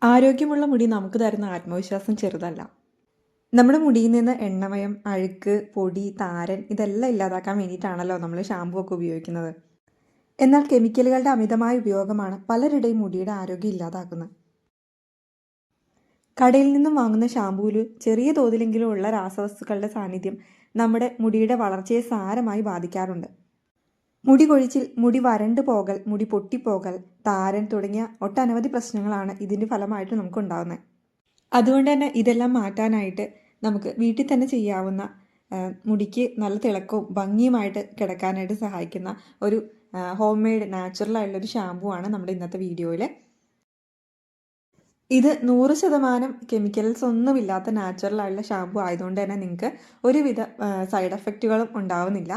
ആരോഗ്യമുള്ള മുടി നമുക്ക് തരുന്ന ആത്മവിശ്വാസം ചെറുതല്ല. നമ്മുടെ മുടിയിൽ നിന്ന് എണ്ണമയം, അഴുക്ക്, പൊടി, താരൻ ഇതെല്ലാം ഇല്ലാതാക്കാൻ വേണ്ടിയിട്ടാണല്ലോ നമ്മൾ ഷാമ്പു ഒക്കെ ഉപയോഗിക്കുന്നത്. എന്നാൽ കെമിക്കലുകളുടെ അമിതമായ ഉപയോഗമാണ് പലരുടെയും മുടിയുടെ ആരോഗ്യം ഇല്ലാതാക്കുന്നത്. കടയിൽ നിന്നും വാങ്ങുന്ന ഷാമ്പൂവിൽ ചെറിയ തോതിലെങ്കിലും ഉള്ള രാസവസ്തുക്കളുടെ സാന്നിധ്യം നമ്മുടെ മുടിയുടെ വളർച്ചയെ സാരമായി ബാധിക്കാറുണ്ട്. മുടി കൊഴിച്ചിൽ, മുടി വരണ്ടു പോകൽ, മുടി പൊട്ടിപ്പോകൽ, താരൻ തുടങ്ങിയ ഒട്ടനവധി പ്രശ്നങ്ങളാണ് ഇതിൻ്റെ ഫലമായിട്ട് നമുക്കുണ്ടാകുന്നത്. അതുകൊണ്ട് തന്നെ ഇതെല്ലാം മാറ്റാനായിട്ട് നമുക്ക് വീട്ടിൽ തന്നെ ചെയ്യാവുന്ന മുടിക്ക് നല്ല തിളക്കവും ഭംഗിയുമായിട്ട് കിടക്കാനായിട്ട് സഹായിക്കുന്ന ഒരു ഹോം മെയ്ഡ് നാച്ചുറലായിട്ടുള്ളൊരു ഷാമ്പു ആണ് നമ്മുടെ ഇന്നത്തെ വീഡിയോയിൽ. ഇത് 100% കെമിക്കൽസ് ഒന്നുമില്ലാത്ത നാച്ചുറലായിട്ടുള്ള ഷാമ്പു ആയതുകൊണ്ട് തന്നെ നിങ്ങൾക്ക് ഒരുവിധ സൈഡ് എഫക്റ്റുകളും ഉണ്ടാവുന്നില്ല.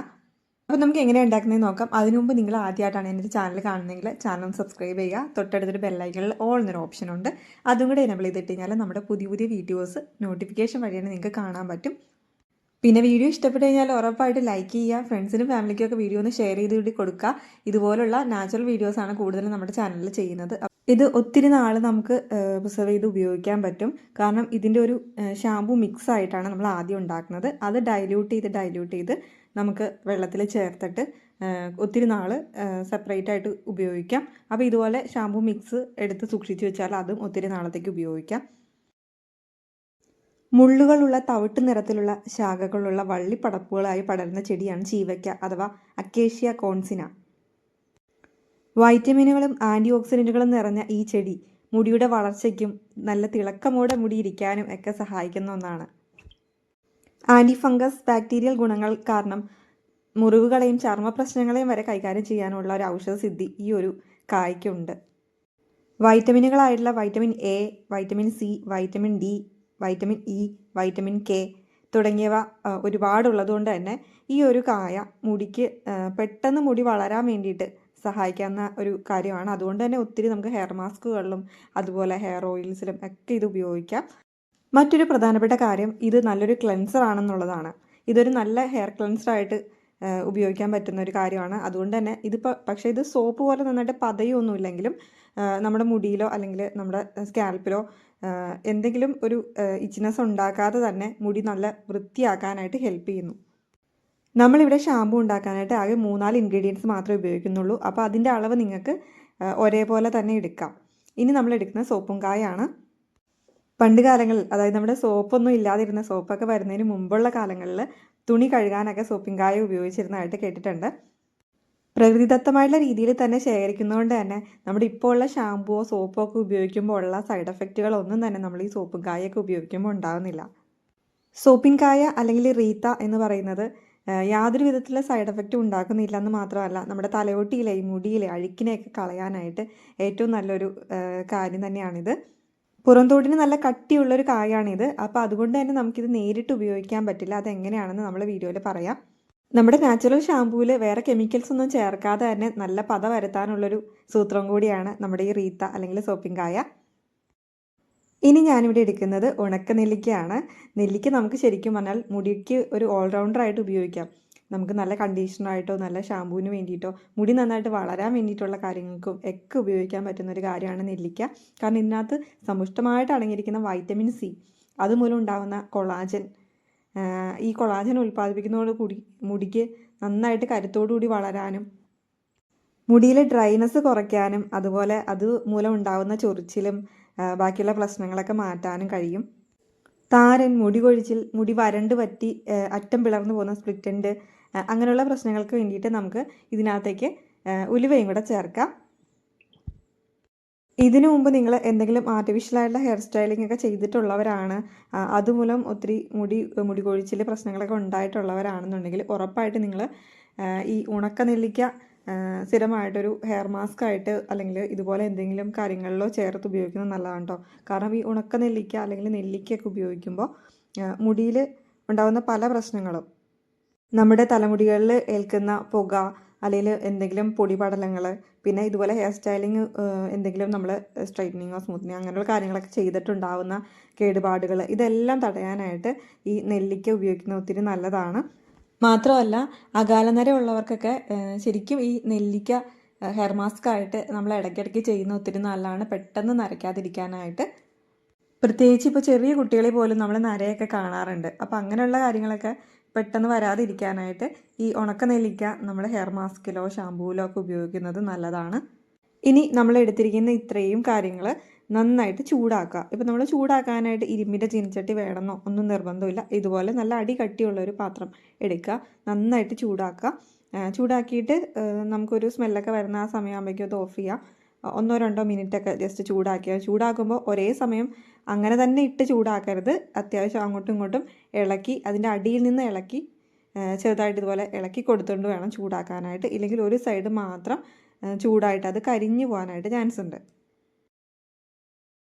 അപ്പോൾ നമുക്ക് എങ്ങനെയാണ് ഉണ്ടാക്കുന്നതെന്ന് നോക്കാം. അതിനു മുമ്പ് നിങ്ങൾ ആദ്യമായിട്ടാണ് എൻ്റെ ചാനൽ കാണുന്നതെങ്കിൽ ചാനൽ സബ്സ്ക്രൈബ് ചെയ്യുക. തൊട്ടടുത്തൊരു ബെല്ലൈക്കണിൽ ഓൾ എന്നൊരു ഓപ്ഷൻ ഉണ്ട്, അതും കൂടെ എനേബിൾ ചെയ്തിട്ട് കഴിഞ്ഞാൽ നമ്മുടെ പുതിയ പുതിയ വീഡിയോസ് നോട്ടിഫിക്കേഷൻ വഴിയാണ് നിങ്ങൾക്ക് കാണാൻ പറ്റും. പിന്നെ വീഡിയോ ഇഷ്ടപ്പെട്ട് കഴിഞ്ഞാൽ ഉറപ്പായിട്ട് ലൈക്ക് ചെയ്യുക. ഫ്രണ്ട്സിനും ഫാമിലിക്കും ഒക്കെ വീഡിയോ ഒന്ന് ഷെയർ ചെയ്ത് കൊടുക്കുക. ഇതുപോലുള്ള നാച്ചുറൽ വീഡിയോസാണ് കൂടുതലും നമ്മുടെ ചാനലിൽ ചെയ്യുന്നത്. ഇത് ഒത്തിരി നാൾ നമുക്ക് പ്രിസർവ് ചെയ്ത് ഉപയോഗിക്കാൻ പറ്റും. കാരണം ഇതിൻ്റെ ഒരു ഷാമ്പു മിക്സ് ആയിട്ടാണ് നമ്മൾ ആദ്യം ഉണ്ടാക്കുന്നത്. അത് ഡൈല്യൂട്ട് ചെയ്ത് നമുക്ക് വെള്ളത്തിൽ ചേർത്തിട്ട് ഒത്തിരി നാൾ സെപ്പറേറ്റ് ആയിട്ട് ഉപയോഗിക്കാം. അപ്പോൾ ഇതുപോലെ ഷാമ്പു മിക്സ് എടുത്ത് സൂക്ഷിച്ച് വെച്ചാൽ അതും ഒത്തിരി നാളത്തേക്ക് ഉപയോഗിക്കാം. മുള്ളുകളുള്ള തവിട്ട് നിറത്തിലുള്ള ശാഖകളുള്ള വള്ളിപ്പടപ്പുകളായി പടരുന്ന ചെടിയാണ് ചീവയ്ക്ക അഥവാ അക്കേഷ്യ കോൺസിന. വൈറ്റമിനുകളും ആൻറ്റി ഓക്സിഡൻറ്റുകളും നിറഞ്ഞ ഈ ചെടി മുടിയുടെ വളർച്ചയ്ക്കും നല്ല തിളക്കമോടെ മുടി ഇരിക്കാനും ഒക്കെ സഹായിക്കുന്ന ഒന്നാണ്. ആൻറ്റി ഫംഗസ് ബാക്ടീരിയൽ ഗുണങ്ങൾ കാരണം മുറിവുകളെയും ചർമ്മ പ്രശ്നങ്ങളെയും വരെ കൈകാര്യം ചെയ്യാനുള്ള ഒരു ഔഷധസിദ്ധി ഈ ഒരു കായ്ക്കുണ്ട്. വൈറ്റമിനുകളായിട്ടുള്ള vitamin A, vitamin C, vitamin D, vitamin E, vitamin K തുടങ്ങിയവ ഒരുപാടുള്ളതുകൊണ്ട് തന്നെ ഈ ഒരു കായ മുടിക്ക് പെട്ടെന്ന് മുടി വളരാൻ വേണ്ടിയിട്ട് സഹായിക്കാവുന്ന ഒരു കാര്യമാണ്. അതുകൊണ്ട് തന്നെ ഒത്തിരി നമുക്ക് ഹെയർ മാസ്കുകളിലും അതുപോലെ ഹെയർ ഓയിൽസിലും ഒക്കെ ഇത് ഉപയോഗിക്കാം. മറ്റൊരു പ്രധാനപ്പെട്ട കാര്യം ഇത് നല്ലൊരു ക്ലെൻസർ ആണെന്നുള്ളതാണ്. ഇതൊരു നല്ല ഹെയർ ക്ലെൻസറായിട്ട് ഉപയോഗിക്കാൻ പറ്റുന്ന ഒരു കാര്യമാണ്. അതുകൊണ്ട് തന്നെ പക്ഷേ ഇത് സോപ്പ് പോലെ നന്നായിട്ട് പതയൊന്നുമില്ലെങ്കിലും നമ്മുടെ മുടിയിലോ അല്ലെങ്കിൽ നമ്മുടെ സ്കാൽപ്പിലോ എന്തെങ്കിലും ഒരു ഇച്ചിനെസ് ഉണ്ടാക്കാതെ തന്നെ മുടി നല്ല വൃത്തിയാക്കാനായിട്ട് ഹെൽപ്പ് ചെയ്യുന്നു. നമ്മളിവിടെ ഷാമ്പു ഉണ്ടാക്കാനായിട്ട് ആകെ 3-4 ഇൻഗ്രീഡിയൻസ് മാത്രമേ ഉപയോഗിക്കുന്നുള്ളൂ. അപ്പോൾ അതിൻ്റെ അളവ് നിങ്ങൾക്ക് ഒരേപോലെ തന്നെ എടുക്കാം. ഇനി നമ്മൾ എടുക്കുന്നത് സോപ്പും കായാണ്. പണ്ട് കാലങ്ങളിൽ, അതായത് നമ്മുടെ സോപ്പൊന്നും ഇല്ലാതിരുന്ന, സോപ്പൊക്കെ വരുന്നതിന് മുമ്പുള്ള കാലങ്ങളിൽ തുണി കഴുകാനൊക്കെ സോപ്പിൻ കായ ഉപയോഗിച്ചിരുന്നതായിട്ട് കേട്ടിട്ടുണ്ട്. പ്രകൃതിദത്തമായിട്ടുള്ള രീതിയിൽ തന്നെ ശേഖരിക്കുന്നതുകൊണ്ട് തന്നെ നമ്മുടെ ഇപ്പോൾ ഉള്ള ഷാമ്പുവോ സോപ്പോ ഒക്കെ ഉപയോഗിക്കുമ്പോൾ ഉള്ള സൈഡ് എഫക്റ്റുകളൊന്നും തന്നെ നമ്മൾ ഈ സോപ്പും കായൊക്കെ ഉപയോഗിക്കുമ്പോൾ ഉണ്ടാകുന്നില്ല. സോപ്പിൻ കായ അല്ലെങ്കിൽ റീത്ത എന്ന് പറയുന്നത് യാതൊരു വിധത്തിലുള്ള സൈഡ് എഫക്റ്റും ഉണ്ടാക്കുന്നില്ല എന്ന് മാത്രമല്ല, നമ്മുടെ തലയോട്ടിയിലെ മുടിയിലെ അഴുക്കിനെയൊക്കെ കളയാനായിട്ട് ഏറ്റവും നല്ലൊരു കാര്യം തന്നെയാണിത്. പുറംതോടിന് നല്ല കട്ടിയുള്ളൊരു കായാണിത്. അപ്പോൾ അതുകൊണ്ട് തന്നെ നമുക്കിത് നേരിട്ട് ഉപയോഗിക്കാൻ പറ്റില്ല. അതെങ്ങനെയാണെന്ന് നമ്മൾ വീഡിയോയിൽ പറയാം. നമ്മുടെ നാച്ചുറൽ ഷാമ്പൂവിൽ വേറെ കെമിക്കൽസ് ഒന്നും ചേർക്കാതെ തന്നെ നല്ല പത വരുത്താനുള്ളൊരു സൂത്രം കൂടിയാണ് നമ്മുടെ ഈ റീത്ത അല്ലെങ്കിൽ സോപ്പിൻ കായ. ഇനി ഞാനിവിടെ എടുക്കുന്നത് ഉണക്ക നെല്ലിക്കയാണ്. നെല്ലിക്ക നമുക്ക് ശരിക്കും പറഞ്ഞാൽ മുടിക്ക് ഒരു ഓൾറൗണ്ടറായിട്ട് ഉപയോഗിക്കാം. നമുക്ക് നല്ല കണ്ടീഷണറായിട്ടോ നല്ല ഷാമ്പൂവിന് വേണ്ടിയിട്ടോ മുടി നന്നായിട്ട് വളരാൻ വേണ്ടിയിട്ടുള്ള കാര്യങ്ങൾക്കും ഒക്കെ ഉപയോഗിക്കാൻ പറ്റുന്ന ഒരു കാര്യമാണ് നെല്ലിക്ക. കാരണം ഇതിനകത്ത് സമ്പുഷ്ടമായിട്ട് അടങ്ങിയിരിക്കുന്ന വൈറ്റമിൻ സി, അതുമൂലം ഉണ്ടാകുന്ന കൊളാജൻ, ഈ കൊളാജൻ ഉൽപ്പാദിപ്പിക്കുന്നതോടുകൂടി മുടിക്ക് നന്നായിട്ട് കരുത്തോടുകൂടി വളരാനും മുടിയിലെ ഡ്രൈനെസ് കുറയ്ക്കാനും അതുപോലെ അത് മൂലം ഉണ്ടാകുന്ന ചൊറിച്ചിലും ബാക്കിയുള്ള പ്രശ്നങ്ങളൊക്കെ മാറ്റാനും കഴിയും. താരൻ, മുടി കൊഴിച്ചിൽ, മുടി വരണ്ട് പറ്റി അറ്റം പിളർന്നു പോകുന്ന സ്പ്ലിറ്റ് എൻഡ്, അങ്ങനെയുള്ള പ്രശ്നങ്ങൾക്ക് വേണ്ടിയിട്ട് നമുക്ക് ഇതിനകത്തേക്ക് ഉലുവയും കൂടെ ചേർക്കാം. ഇതിനു മുമ്പ് നിങ്ങൾ എന്തെങ്കിലും ആർട്ടിഫിഷ്യലായിട്ടുള്ള ഹെയർ സ്റ്റൈലിംഗ് ഒക്കെ ചെയ്തിട്ടുള്ളവരാണ്, അതുമൂലം ഒത്തിരി മുടി കൊഴിച്ചിൽ പ്രശ്നങ്ങളൊക്കെ ഉണ്ടായിട്ടുള്ളവരാണെന്നുണ്ടെങ്കിൽ ഉറപ്പായിട്ട് നിങ്ങൾ ഈ ഉണക്ക നെല്ലിക്ക സ്ഥിരമായിട്ടൊരു ഹെയർ മാസ്ക് ആയിട്ട് അല്ലെങ്കിൽ ഇതുപോലെ എന്തെങ്കിലും കാര്യങ്ങളിലോ ചേർത്ത് ഉപയോഗിക്കുന്നത് നല്ലതാണ് കേട്ടോ. കാരണം ഈ ഉണക്ക നെല്ലിക്ക അല്ലെങ്കിൽ നെല്ലിക്കയൊക്കെ ഉപയോഗിക്കുമ്പോൾ മുടിയിൽ ഉണ്ടാകുന്ന പല പ്രശ്നങ്ങളും, നമ്മുടെ തലമുടികളിൽ ഏൽക്കുന്ന പുക അല്ലെങ്കിൽ എന്തെങ്കിലും പൊടിപടലങ്ങൾ, പിന്നെ ഇതുപോലെ ഹെയർ സ്റ്റൈലിങ് എന്തെങ്കിലും നമ്മൾ സ്ട്രൈറ്റനിങ്ങോ സ്മൂത്തനിങ്ങോ അങ്ങനെയുള്ള കാര്യങ്ങളൊക്കെ ചെയ്തിട്ടുണ്ടാവുന്ന കേടുപാടുകൾ, ഇതെല്ലാം തടയാനായിട്ട് ഈ നെല്ലിക്ക ഉപയോഗിക്കുന്നത് ഒത്തിരി നല്ലതാണ്. മാത്രമല്ല അകാലനര ഉള്ളവർക്കൊക്കെ ശരിക്കും ഈ നെല്ലിക്ക ഹെയർ മാസ്ക് ആയിട്ട് നമ്മൾ ഇടയ്ക്കിടയ്ക്ക് ചെയ്യുന്ന ഒത്തിരി നല്ലതാണ് പെട്ടെന്ന് നരയ്ക്കാതിരിക്കാനായിട്ട്. പ്രത്യേകിച്ച് ഇപ്പോൾ ചെറിയ കുട്ടികളെ പോലും നമ്മൾ നരയൊക്കെ കാണാറുണ്ട്. അപ്പോൾ അങ്ങനെയുള്ള കാര്യങ്ങളൊക്കെ പെട്ടെന്ന് വരാതിരിക്കാനായിട്ട് ഈ ഉണക്ക നെല്ലിക്ക നമ്മൾ ഹെയർ മാസ്കിലോ ഷാമ്പൂവിലോ ഒക്കെ ഉപയോഗിക്കുന്നത് നല്ലതാണ്. ഇനി നമ്മൾ എടുത്തിരിക്കുന്ന ഇത്രയും കാര്യങ്ങൾ നന്നായിട്ട് ചൂടാക്കുക. ഇപ്പോൾ നമ്മൾ ചൂടാക്കാനായിട്ട് ഇരുമ്പിൻ്റെ ചീനച്ചട്ടി വേണമെന്നോ ഒന്നും നിർബന്ധമില്ല. ഇതുപോലെ നല്ല അടി കട്ടിയുള്ള ഒരു പാത്രം എടുക്കുക, നന്നായിട്ട് ചൂടാക്കുക. ചൂടാക്കിയിട്ട് നമുക്കൊരു സ്മെല്ലൊക്കെ വരുന്ന ആ സമയമാകുമ്പോഴേക്കും അത് ഓഫ് ചെയ്യുക. 1-2 മിനിറ്റൊക്കെ ജസ്റ്റ് ചൂടാക്കുമ്പോൾ ഒരേ സമയം അങ്ങനെ തന്നെ ഇട്ട് ചൂടാക്കരുത്. അത്യാവശ്യം അങ്ങോട്ടും ഇങ്ങോട്ടും ഇളക്കി, അതിൻ്റെ അടിയിൽ നിന്ന് ഇളക്കി ചെറുതായിട്ട് ഇതുപോലെ ഇളക്കി കൊടുത്തുകൊണ്ട് വേണം ചൂടാക്കാനായിട്ട്. ഇല്ലെങ്കിൽ ഒരു സൈഡ് മാത്രം ചൂടായിട്ട് അത് കരിഞ്ഞു പോകാനായിട്ട് ചാൻസ് ഉണ്ട്.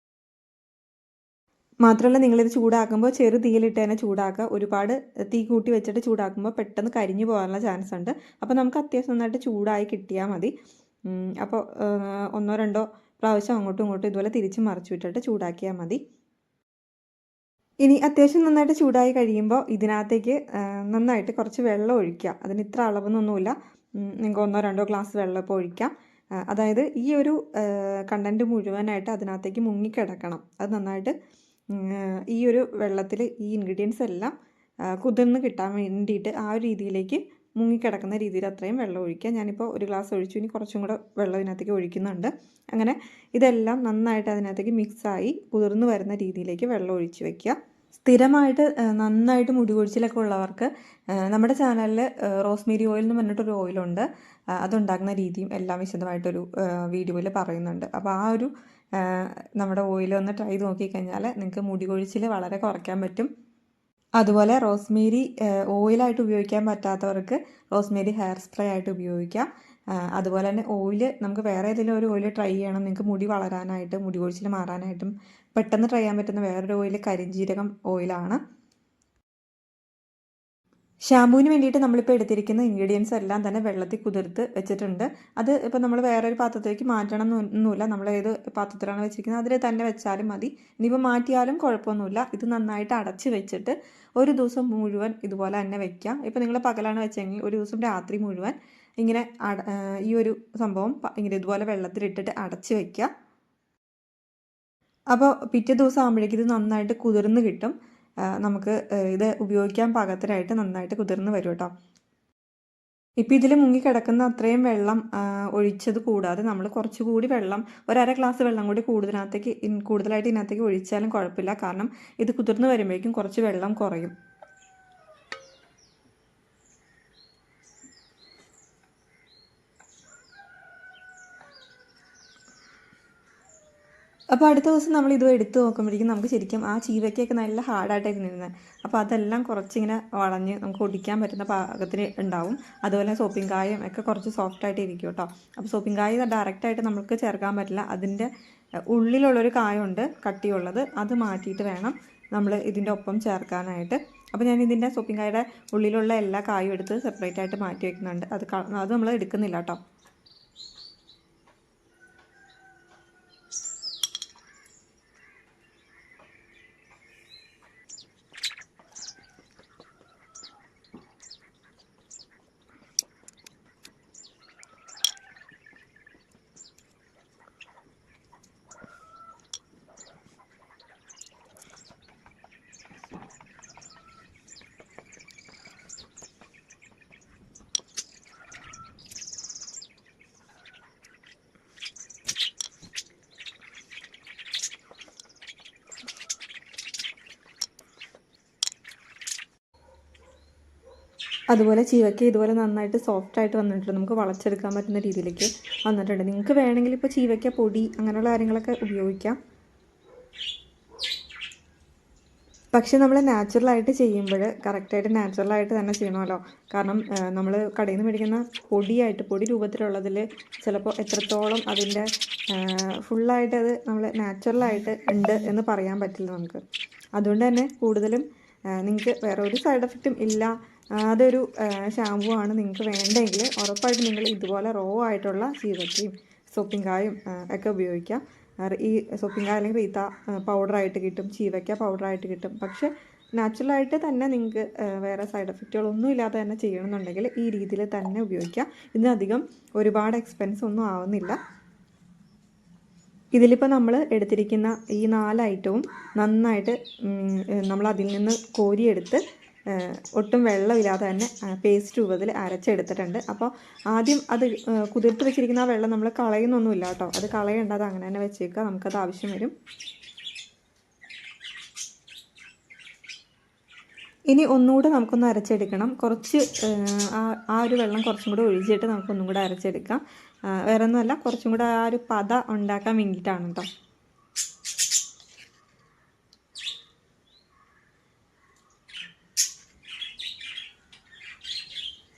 മാത്രമല്ല നിങ്ങളിത് ചൂടാക്കുമ്പോൾ ചെറു തീയിലിട്ട് തന്നെ ചൂടാക്കുക. ഒരുപാട് തീ കൂട്ടി വെച്ചിട്ട് ചൂടാക്കുമ്പോൾ പെട്ടെന്ന് കരിഞ്ഞു പോകാനുള്ള ചാൻസ് ഉണ്ട്. അപ്പോൾ നമുക്ക് അത്യാവശ്യം നന്നായിട്ട് ചൂടായി കിട്ടിയാൽ മതി. അപ്പോൾ 1-2 പ്രാവശ്യം അങ്ങോട്ടും ഇങ്ങോട്ടും ഇതുപോലെ തിരിച്ച് മറിച്ചു വിട്ടിട്ട് ചൂടാക്കിയാൽ മതി. ഇനി അത്യാവശ്യം നന്നായിട്ട് ചൂടായി കഴിയുമ്പോൾ ഇതിനകത്തേക്ക് നന്നായിട്ട് കുറച്ച് വെള്ളം ഒഴിക്കുക. അതിന് ഇത്ര അളവൊന്നുമില്ല, നിങ്ങൾക്ക് 1-2 ഗ്ലാസ് വെള്ളം ഇപ്പോൾ ഒഴിക്കാം. അതായത് ഈ ഒരു കണ്ടൻറ്റ് മുഴുവനായിട്ട് അതിനകത്തേക്ക് മുങ്ങിക്കിടക്കണം. അത് നന്നായിട്ട് ഈ ഒരു വെള്ളത്തിൽ ഈ ഇൻഗ്രീഡിയൻസ് എല്ലാം കുതിർന്ന് കിട്ടാൻ വേണ്ടിയിട്ട് ആ ഒരു രീതിയിലേക്ക് മുങ്ങിക്കിടക്കുന്ന രീതിയിൽ അത്രയും വെള്ളം ഒഴിക്കുക. ഞാനിപ്പോൾ 1 ഗ്ലാസ് ഒഴിച്ചു, ഇനി കുറച്ചും കൂടെ വെള്ളം ഇതിനകത്തേക്ക് ഒഴിക്കുന്നുണ്ട്. അങ്ങനെ ഇതെല്ലാം നന്നായിട്ട് അതിനകത്തേക്ക് മിക്സായി കുതിർന്ന് വരുന്ന രീതിയിലേക്ക് വെള്ളം ഒഴിച്ച് വയ്ക്കുക. സ്ഥിരമായിട്ട് നന്നായിട്ട് മുടി കൊഴിച്ചിലൊക്കെ ഉള്ളവർക്ക് നമ്മുടെ ചാനലിൽ റോസ്മേരി ഓയിൽ എന്ന് പറഞ്ഞിട്ടൊരു ഓയിലുണ്ട്. അതുണ്ടാക്കുന്ന രീതിയും എല്ലാം വിശദമായിട്ടൊരു വീഡിയോയിൽ പറയുന്നുണ്ട്. അപ്പോൾ ആ ഒരു നമ്മുടെ ഓയിൽ ഒന്ന് ട്രൈ ചെയ്ത് നോക്കിക്കഴിഞ്ഞാൽ നിങ്ങൾക്ക് മുടി കൊഴിച്ചിൽ വളരെ കുറയ്ക്കാൻ പറ്റും. അതുപോലെ റോസ്മേരി ഓയിലായിട്ട് ഉപയോഗിക്കാൻ പറ്റാത്തവർക്ക് റോസ്മേരി ഹെയർ സ്പ്രേ ആയിട്ട് ഉപയോഗിക്കാം. അതുപോലെ തന്നെ ഓയിൽ നമുക്ക് വേറെ ഏതെങ്കിലും ഒരു ഓയിൽ ട്രൈ ചെയ്യണം, നിങ്ങൾക്ക് മുടി വളരാനായിട്ട് മുടി കൊഴിച്ചിൽ മാറാനായിട്ടും പെട്ടെന്ന് ട്രൈ ചെയ്യാൻ പറ്റുന്ന വേറൊരു ഓയിൽ കരിഞ്ജീരകം ഓയിലാണ്. ഷാമ്പൂവിന് വേണ്ടിയിട്ട് നമ്മളിപ്പോൾ എടുത്തിരിക്കുന്ന ഇൻഗ്രീഡിയൻസ് എല്ലാം തന്നെ വെള്ളത്തിൽ കുതിർത്ത് വെച്ചിട്ടുണ്ട്. അത് ഇപ്പോൾ നമ്മൾ വേറൊരു പാത്രത്തിലേക്ക് മാറ്റണം എന്നൊന്നുമില്ല. നമ്മൾ ഏത് പാത്രത്തിലാണ് വെച്ചിരിക്കുന്നത് അതിൽ തന്നെ വെച്ചാലും മതി. ഇനിയിപ്പോൾ മാറ്റിയാലും കുഴപ്പമൊന്നുമില്ല. ഇത് നന്നായിട്ട് അടച്ച് വെച്ചിട്ട് ഒരു ദിവസം മുഴുവൻ ഇതുപോലെ തന്നെ വയ്ക്കാം. ഇപ്പോൾ നിങ്ങൾ പകലാണ് വെച്ചെങ്കിൽ ഒരു ദിവസം രാത്രി മുഴുവൻ ഇങ്ങനെ ഈ ഒരു സംഭവം ഇങ്ങനെ ഇതുപോലെ വെള്ളത്തിലിട്ടിട്ട് അടച്ച് വയ്ക്കുക. അപ്പോൾ പിറ്റേ ദിവസം ആകുമ്പോഴേക്കും ഇത് നന്നായിട്ട് കുതിർന്ന് കിട്ടും. നമുക്ക് ഇത് ഉപയോഗിക്കാൻ പാകത്തിനായിട്ട് നന്നായിട്ട് കുതിർന്ന് വരും കേട്ടോ. ഇപ്പോൾ ഇതിൽ മുങ്ങിക്കിടക്കുന്ന അത്രയും വെള്ളം ഒഴിച്ചത് കൂടാതെ നമ്മൾ കുറച്ചുകൂടി വെള്ളം 1/2 ഗ്ലാസ് വെള്ളം കൂടി കൂടുതലായിട്ട് ഇതിനകത്തേക്ക് ഒഴിച്ചാലും കുഴപ്പമില്ല. കാരണം ഇത് കുതിർന്ന് വരുമ്പോഴേക്കും കുറച്ച് വെള്ളം കുറയും. അപ്പോൾ അടുത്ത ദിവസം നമ്മൾ ഇത് എടുത്ത് നോക്കുമ്പോഴേക്കും നമുക്ക് ശരിക്കും ആ ചീവയ്ക്കൊക്കെ നല്ല ഹാർഡായിട്ടായിരുന്നു ഇരുന്നത്. അപ്പോൾ അതെല്ലാം കുറച്ചിങ്ങനെ വളഞ്ഞ് നമുക്ക് ഒടിക്കാൻ പറ്റുന്ന പാകത്തിന് ഉണ്ടാവും. അതുപോലെ സോപ്പിംഗ് കായം ഒക്കെ കുറച്ച് സോഫ്റ്റായിട്ട് ഇരിക്കും കേട്ടോ. അപ്പോൾ സോപ്പിംഗ് കായ ഡയറക്റ്റായിട്ട് നമുക്ക് ചേർക്കാൻ പറ്റില്ല. അതിൻ്റെ ഉള്ളിലുള്ളൊരു കായമുണ്ട് കട്ടിയുള്ളത്, അത് മാറ്റിയിട്ട് വേണം നമ്മൾ ഇതിൻ്റെ ഒപ്പം ചേർക്കാനായിട്ട്. അപ്പോൾ ഞാൻ ഇതിൻ്റെ സോപ്പിംഗ് കായയുടെ ഉള്ളിലുള്ള എല്ലാ കായും എടുത്ത് സെപ്പറേറ്റ് ആയിട്ട് മാറ്റി വയ്ക്കുന്നുണ്ട്. അത് നമ്മൾ എടുക്കുന്നില്ല കേട്ടോ. അതുപോലെ ചീവയ്ക്ക ഇതുപോലെ നന്നായിട്ട് സോഫ്റ്റായിട്ട് വന്നിട്ടുണ്ട്. നമുക്ക് വളച്ചെടുക്കാൻ പറ്റുന്ന രീതിയിലേക്ക് വന്നിട്ടുണ്ട്. നിങ്ങൾക്ക് വേണമെങ്കിൽ ഇപ്പോൾ ചീവയ്ക്ക പൊടി അങ്ങനെയുള്ള കാര്യങ്ങളൊക്കെ ഉപയോഗിക്കാം. പക്ഷെ നമ്മൾ നാച്ചുറലായിട്ട് ചെയ്യുമ്പോൾ കറക്റ്റായിട്ട് നാച്ചുറലായിട്ട് തന്നെ ചെയ്യണമല്ലോ. കാരണം നമ്മൾ കടയിൽ നിന്ന് മേടിക്കുന്ന പൊടി രൂപത്തിലുള്ളതിൽ ചിലപ്പോൾ എത്രത്തോളം അതിൻ്റെ ഫുള്ളായിട്ട് അത് നമ്മൾ നാച്ചുറലായിട്ട് ഉണ്ട് എന്ന് പറയാൻ പറ്റില്ല നമുക്ക്. അതുകൊണ്ട് തന്നെ കൂടുതലും നിങ്ങൾക്ക് വേറെ ഒരു സൈഡ് എഫക്റ്റും ഇല്ല, അതൊരു ഷാമ്പൂ ആണ് നിങ്ങൾക്ക് വേണ്ടെങ്കിൽ ഉറപ്പായിട്ട് നിങ്ങൾ ഇതുപോലെ റോ ആയിട്ടുള്ള ചീവയ്ക്കയും സോപ്പിംഗ് കായും ഒക്കെ ഉപയോഗിക്കാം. ഈ സോപ്പിംഗ് കായ അല്ലെങ്കിൽ റീത്ത പൗഡറായിട്ട് കിട്ടും, ചീവയ്ക്ക പൗഡറായിട്ട് കിട്ടും. പക്ഷേ നാച്ചുറലായിട്ട് തന്നെ നിങ്ങൾക്ക് വേറെ സൈഡ് എഫക്റ്റുകളൊന്നും ഇല്ലാതെ തന്നെ ചെയ്യണമെന്നുണ്ടെങ്കിൽ ഈ രീതിയിൽ തന്നെ ഉപയോഗിക്കാം. ഇതിനധികം ഒരുപാട് എക്സ്പെൻസ് ഒന്നും ആവുന്നില്ല. ഇതിലിപ്പോൾ നമ്മൾ എടുത്തിരിക്കുന്ന ഈ 4 ഐറ്റവും നന്നായിട്ട് നമ്മൾ അതിൽ നിന്ന് കോരിയെടുത്ത് ഒട്ടും വെള്ളമില്ലാതെ തന്നെ പേസ്റ്റ് രൂപത്തിൽ അരച്ചെടുത്തിട്ടുണ്ട്. അപ്പോൾ ആദ്യം അത് കുതിർത്ത് വെച്ചിരിക്കുന്ന ആ വെള്ളം നമ്മൾ കളയുന്നൊന്നുമില്ല കേട്ടോ. അത് കളയേണ്ട, അത് അങ്ങനെ തന്നെ വെച്ചേക്കുക, നമുക്കത് ആവശ്യം വരും. ഇനി ഒന്നുകൂടെ നമുക്കൊന്ന് അരച്ചെടുക്കണം. കുറച്ച് ആ ഒരു വെള്ളം കുറച്ചും കൂടെ ഒഴിച്ചിട്ട് നമുക്കൊന്നും കൂടെ അരച്ചെടുക്കാം. വേറെ ഒന്നുമല്ല, കുറച്ചും കൂടെ ആ ഒരു പത ഉണ്ടാക്കാൻ വേണ്ടിയിട്ടാണ് കേട്ടോ.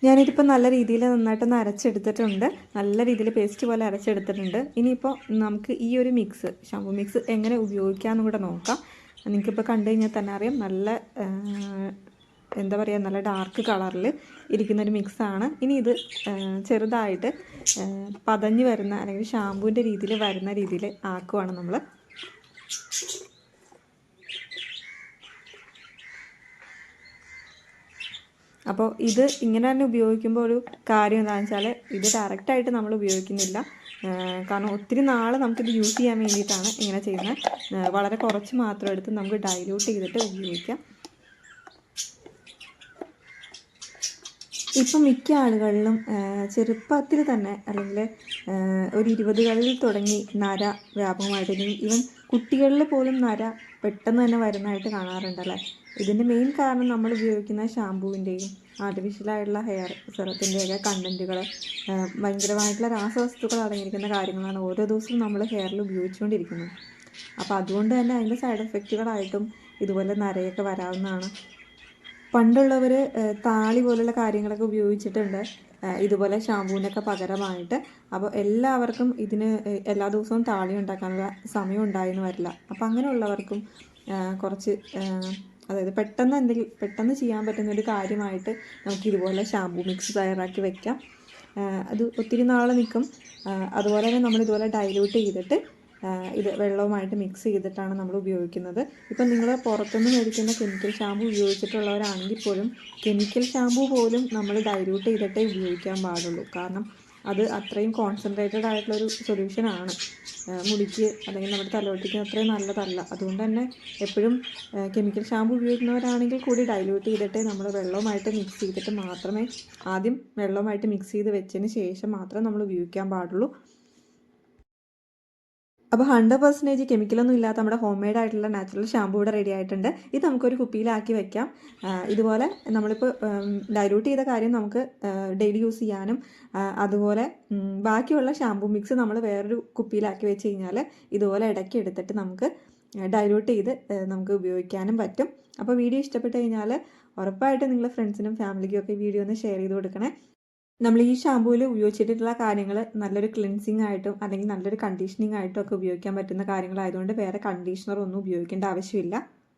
ഞാനിതിപ്പോൾ നല്ല രീതിയിൽ നന്നായിട്ടൊന്ന് അരച്ചെടുത്തിട്ടുണ്ട്. നല്ല രീതിയിൽ പേസ്റ്റ് പോലെ അരച്ചെടുത്തിട്ടുണ്ട്. ഇനിയിപ്പോൾ നമുക്ക് ഈ ഒരു മിക്സ്, ഷാമ്പൂ മിക്സ് എങ്ങനെ ഉപയോഗിക്കാമെന്നും കൂടെ നോക്കാം. നിങ്ങൾക്കിപ്പോൾ കണ്ടു കഴിഞ്ഞാൽ തന്നെ അറിയാം, നല്ല എന്താ പറയുക, നല്ല ഡാർക്ക് കളറിൽ ഇരിക്കുന്നൊരു മിക്സാണ്. ഇനി ഇത് ചെറുതായിട്ട് പതഞ്ഞ് വരുന്ന അല്ലെങ്കിൽ ഷാമ്പൂവിൻ്റെ രീതിയിൽ വരുന്ന രീതിയിൽ ആക്കുവാണ് നമ്മൾ. അപ്പോൾ ഇത് ഇങ്ങനെ തന്നെ ഉപയോഗിക്കുമ്പോൾ ഒരു കാര്യം എന്താണെന്ന് വെച്ചാൽ, ഇത് ഡയറക്റ്റായിട്ട് നമ്മൾ ഉപയോഗിക്കുന്നില്ല. കാരണം ഒത്തിരി നാൾ നമുക്കിത് യൂസ് ചെയ്യാൻ വേണ്ടിയിട്ടാണ് ഇങ്ങനെ ചെയ്യുന്നത്. വളരെ കുറച്ച് മാത്രം എടുത്ത് നമുക്ക് ഡൈല്യൂട്ട് ചെയ്തിട്ട് ഉപയോഗിക്കാം. ഇപ്പം മിക്ക ആളുകളിലും ചെറുപ്പത്തിൽ തന്നെ അല്ലെങ്കിൽ ഒരു 20കളിൽ തുടങ്ങി നര വ്യാപകമായിട്ട്, ഈവൻ കുട്ടികളിൽ പോലും നര പെട്ടെന്ന് തന്നെ വരുന്നതായിട്ട് കാണാറുണ്ടല്ലേ. ഇതിൻ്റെ മെയിൻ കാരണം നമ്മൾ ഉപയോഗിക്കുന്ന ഷാമ്പൂവിൻ്റെയും ആർട്ടിഫിഷ്യലായിട്ടുള്ള ഹെയർ സെറത്തിൻ്റെയൊക്കെ കണ്ടൻറ്റുകൾ, ഭയങ്കരമായിട്ടുള്ള രാസവസ്തുക്കൾ അടങ്ങിയിരിക്കുന്ന കാര്യങ്ങളാണ് ഓരോ ദിവസവും നമ്മൾ ഹെയറിൽ ഉപയോഗിച്ചുകൊണ്ടിരിക്കുന്നത്. അപ്പോൾ അതുകൊണ്ട് തന്നെ അതിൻ്റെ സൈഡ് എഫക്റ്റുകളായിട്ടും ഇതുപോലെ നരയൊക്കെ വരാവുന്നതാണ്. പണ്ടുള്ളവർ താളി പോലുള്ള കാര്യങ്ങളൊക്കെ ഉപയോഗിച്ചിട്ടുണ്ട് ഇതുപോലെ ഷാമ്പൂവിനൊക്കെ പകരമായിട്ട്. അപ്പോൾ എല്ലാവർക്കും ഇതിന് എല്ലാ ദിവസവും താളി ഉണ്ടാക്കാനുള്ള സമയം ഉണ്ടായെന്ന് വരില്ല. അപ്പോൾ അങ്ങനെയുള്ളവർക്കും കുറച്ച് അതായത് പെട്ടെന്ന് ചെയ്യാൻ പറ്റുന്നൊരു കാര്യമായിട്ട് നമുക്ക് ഇതുപോലെ ഷാമ്പൂ മിക്സ് തയ്യാറാക്കി വയ്ക്കാം. അത് ഒത്തിരി നാൾ നിൽക്കും. അതുപോലെ തന്നെ നമ്മളിതുപോലെ ഡൈല്യൂട്ട് ചെയ്തിട്ട് ഇത് വെള്ളവുമായിട്ട് മിക്സ് ചെയ്തിട്ടാണ് നമ്മൾ ഉപയോഗിക്കുന്നത്. ഇപ്പം നിങ്ങൾ പുറത്തുനിന്ന് മേടിക്കുന്ന കെമിക്കൽ ഷാമ്പൂ ഉപയോഗിച്ചിട്ടുള്ളവരാണെങ്കിൽ പോലും കെമിക്കൽ ഷാമ്പൂ പോലും നമ്മൾ ഡൈല്യൂട്ട് ചെയ്തിട്ടേ ഉപയോഗിക്കാൻ പാടുള്ളൂ. കാരണം അത് അത്രയും കോൺസെൻട്രേറ്റഡ് ആയിട്ടുള്ളൊരു സൊല്യൂഷനാണ്. മുടിക്ക് അല്ലെങ്കിൽ നമ്മുടെ തലയോട്ടിക്ക് അത്രയും നല്ലതല്ല. അതുകൊണ്ട് തന്നെ എപ്പോഴും കെമിക്കൽ ഷാമ്പൂ ഉപയോഗിക്കുന്നവരാണെങ്കിൽ കൂടി ഡൈല്യൂട്ട് ചെയ്തിട്ടേ നമ്മൾ വെള്ളവുമായിട്ട് മിക്സ് ചെയ്തിട്ട് മാത്രമേ, ആദ്യം വെള്ളവുമായിട്ട് മിക്സ് ചെയ്ത് വെച്ചതിന് ശേഷം മാത്രമേ നമ്മൾ ഉപയോഗിക്കാൻ പാടുള്ളൂ. അപ്പോൾ 100% കെമിക്കലൊന്നും ഇല്ലാത്ത നമ്മുടെ ഹോം മെയ്ഡ് ആയിട്ടുള്ള നാച്ചുറൽ ഷാമ്പൂ ഇവിടെ റെഡി ആയിട്ടുണ്ട്. ഇത് നമുക്കൊരു കുപ്പിയിലാക്കി വെക്കാം. ഇതുപോലെ നമ്മളിപ്പോൾ ഡൈല്യൂട്ട് ചെയ്ത കാര്യം നമുക്ക് ഡെയിലി യൂസ് ചെയ്യാനും, അതുപോലെ ബാക്കിയുള്ള ഷാമ്പൂ മിക്സ് നമ്മൾ വേറൊരു കുപ്പിയിലാക്കി വെച്ച് കഴിഞ്ഞാൽ ഇതുപോലെ ഇടയ്ക്ക് എടുത്തിട്ട് നമുക്ക് ഡൈല്യൂട്ട് ചെയ്ത് നമുക്ക് ഉപയോഗിക്കാനും പറ്റും. അപ്പോൾ വീഡിയോ ഇഷ്ടപ്പെട്ട് കഴിഞ്ഞാൽ ഉറപ്പായിട്ടും നിങ്ങളുടെ ഫ്രണ്ട്സിനും ഫാമിലിക്കും ഒക്കെ വീഡിയോ ഒന്ന് ഷെയർ ചെയ്ത് കൊടുക്കണേ. നമ്മൾ ഈ ഷാമ്പൂവിൽ ഉപയോഗിച്ചിട്ടുള്ള കാര്യങ്ങൾ നല്ലൊരു ക്ലിൻസിങ് ആയിട്ടും അല്ലെങ്കിൽ നല്ലൊരു കണ്ടീഷനിങ് ആയിട്ടും ഒക്കെ ഉപയോഗിക്കാൻ പറ്റുന്ന കാര്യങ്ങളായതുകൊണ്ട് വേറെ കണ്ടീഷണർ ഒന്നും ഉപയോഗിക്കേണ്ട ആവശ്യമില്ല.